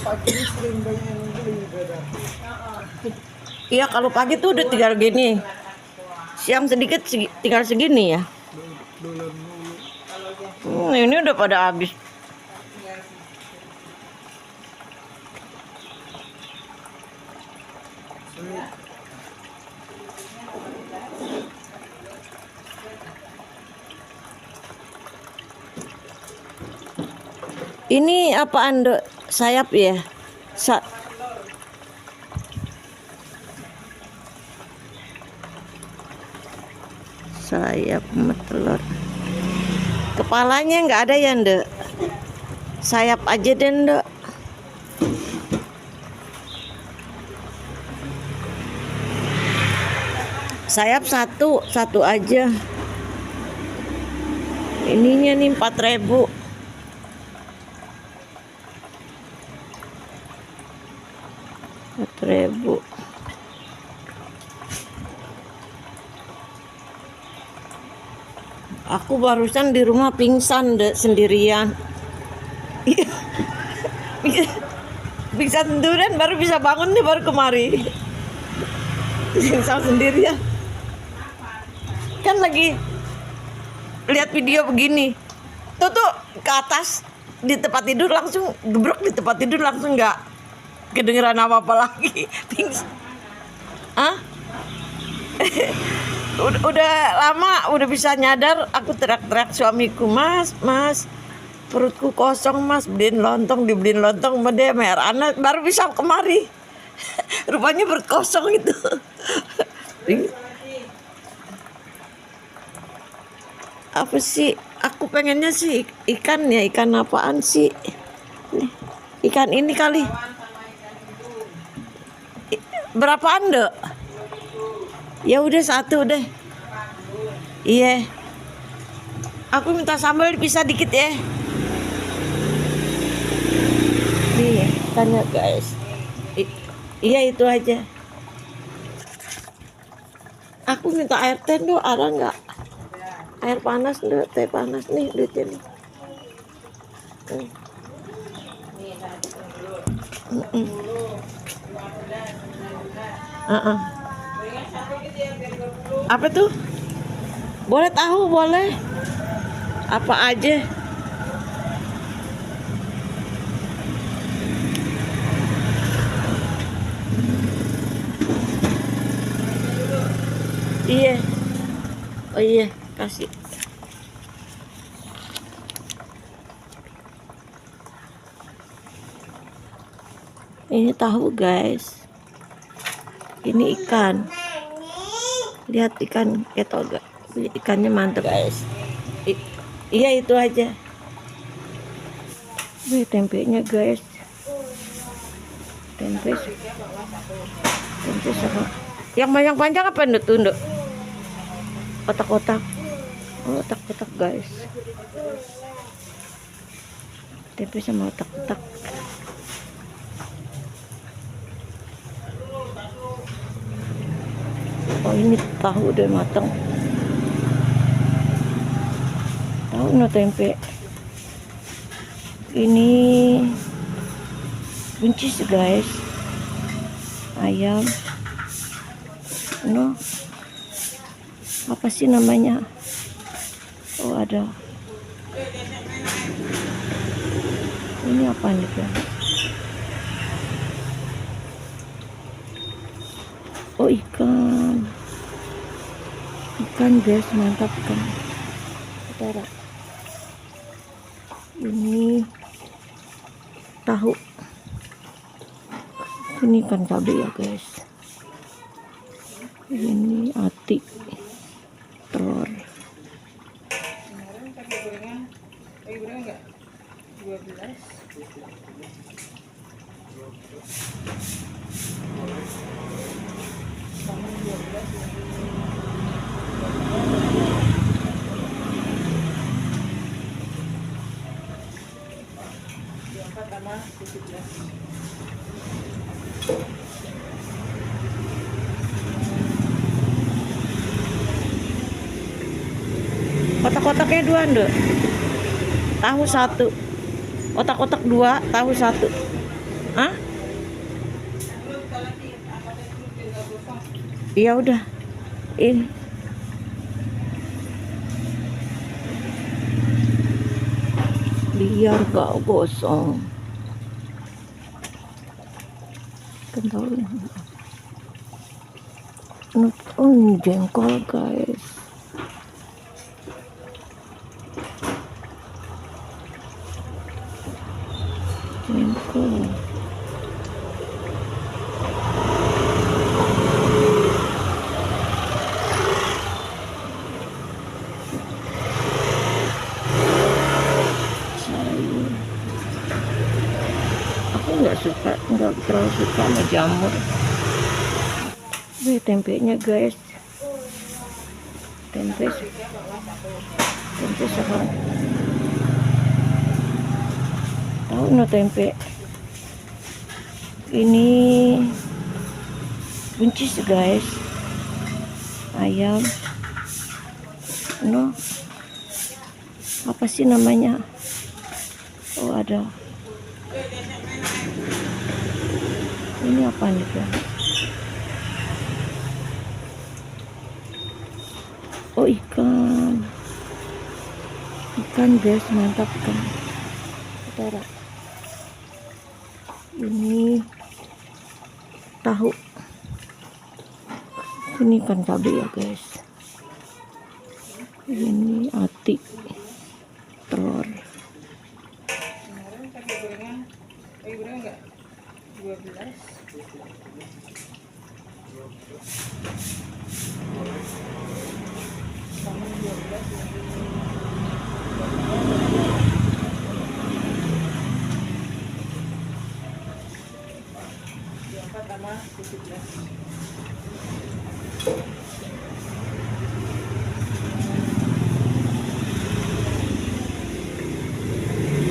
Pagi ini sering banyak yang beli beda. Iya, kalau pagi tuh udah tinggal gini. Siang sedikit tinggal segini ya. Dolar dulu. Ini udah pada habis. Ini apaan, Dok? Sayap ya? Sayap telur. Kepalanya nggak ada ya, Ndek? Sayap aja deh, Ndek. Sayap satu aja. Ininya nih 4.000. Aku barusan di rumah pingsan deh sendirian. Pingsan sendirian baru bisa bangun nih baru kemari. Pingsan sendirian. Kan lagi lihat video begini. Tuh ke atas di tempat tidur langsung gebrok, di tempat tidur langsung nggak kedengeran apa-apa lagi. Pingsan. Hah? Udah lama udah bisa nyadar. Aku teriak-teriak suamiku, mas perutku kosong mas, dibeliin lontong sama dia mer anak baru bisa kemari. Rupanya perut kosong itu. Apa sih, aku pengennya sih ikan ya, ikan apaan sih nih, ikan ini kali. Berapaan, Dok? Ya udah satu deh. Iya. Aku minta sambal dipisah dikit ya. Nih, tanya guys. Iya itu aja. Aku minta air teh, Dok, ada nggak? Air panas, Dok, teh panas nih duitnya nih. Apa tuh? Boleh tahu, boleh. Apa aja? Iya. Oh iya, kasih. Ini tahu, guys. Ini ikan. Lihat ikan ketoga. Ikannya mantap, guys. Iya itu aja. Ini tempenya, guys. Tempe sama. Yang panjang apa, Nduk? Kotak-kotak. Oh, kotak-kotak, guys. Tempe sama kotak-kotak. Oh, ini tahu udah matang. Tahu no tempe. Ini buncis, guys. Ayam. No. Apa sih namanya? Oh, ada. Ini apa nih, guys? Oh, ikan, guys, mantap kan. Utara. Ini tahu. Ini ikan cabai ya, guys. Ini ati telur. Kotak-kotaknya 2, Nduk. tahu 1. Otak-otak 2, tahu 1. Hah? Iya udah. Ini. Biar gak gosong. Kental. Jengkol guys. Jengkol. Aku nggak terlalu suka sama jamur. Tempenya guys, tempe sekarang tahu no tempe ini buncis guys, ayam no apa sih namanya, oh ada ini apa nih guys, oh ikan guys, mantap kan. Utara ini tahu, ini ikan cabai ya guys, ini ati telur.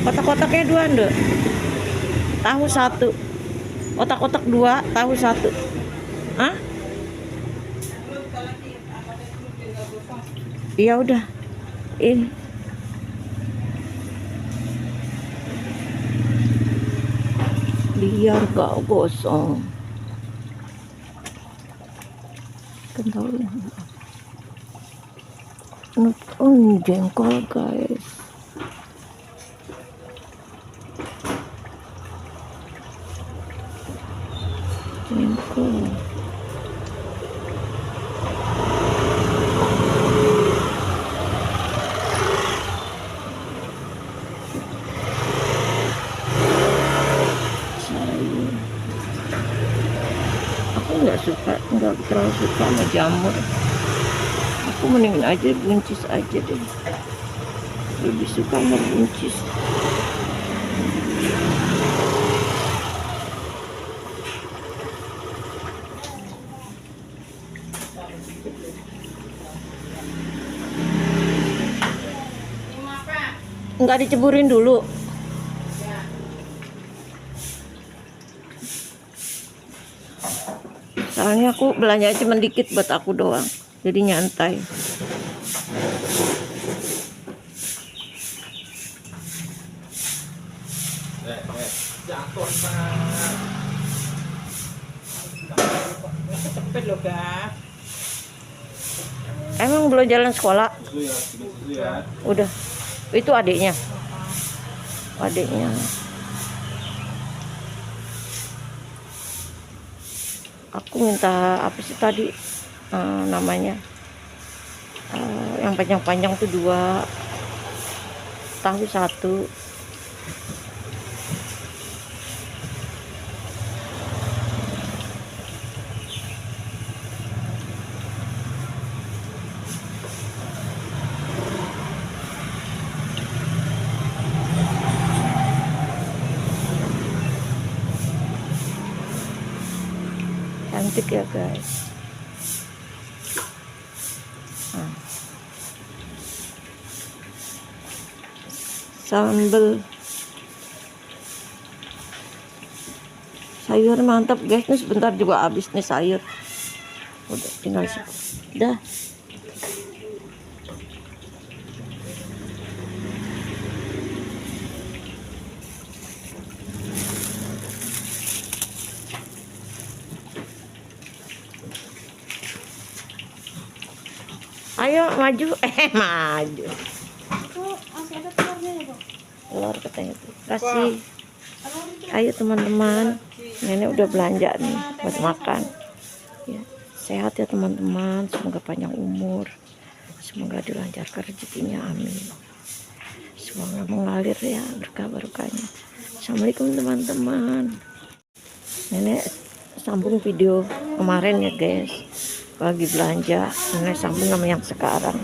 Kotak-kotaknya 2 nduk, tahu 1. Otak-otak 2, tahu 1. Hah? Iya udah. Ini. Biar gak gosong. Kental. Jengkol guys. Jengkol. Nggak terlalu suka sama jamur. Aku mendingin aja buncis aja deh, lebih suka sama buncis. Nggak diceburin dulu. Soalnya aku belanja cuma dikit buat aku doang, jadi nyantai. Jatuh cepet loh kak. Emang belum jalan sekolah? Udah. Itu adiknya. Aku minta apa sih tadi namanya, yang panjang-panjang tuh 2, tahu 1. Cantik ya guys. Sambal sayur mantap guys, nih sebentar juga habis nih sayur. Udah tinggal sih. Dah. Ayo maju. Maju. Itu masih ada telurnya ya, Bang? Telur katanya tuh. Kasih. Ayo teman-teman. Nenek udah belanja nih buat makan. Ya, sehat ya teman-teman. Semoga panjang umur. Semoga dilancarkan rezekinya. Amin. Semoga mengalir ya berkah-berkahnya. Assalamualaikum teman-teman. Nenek sambung video kemarin ya guys. Lagi belanja. Nenek sambung sama yang sekarang.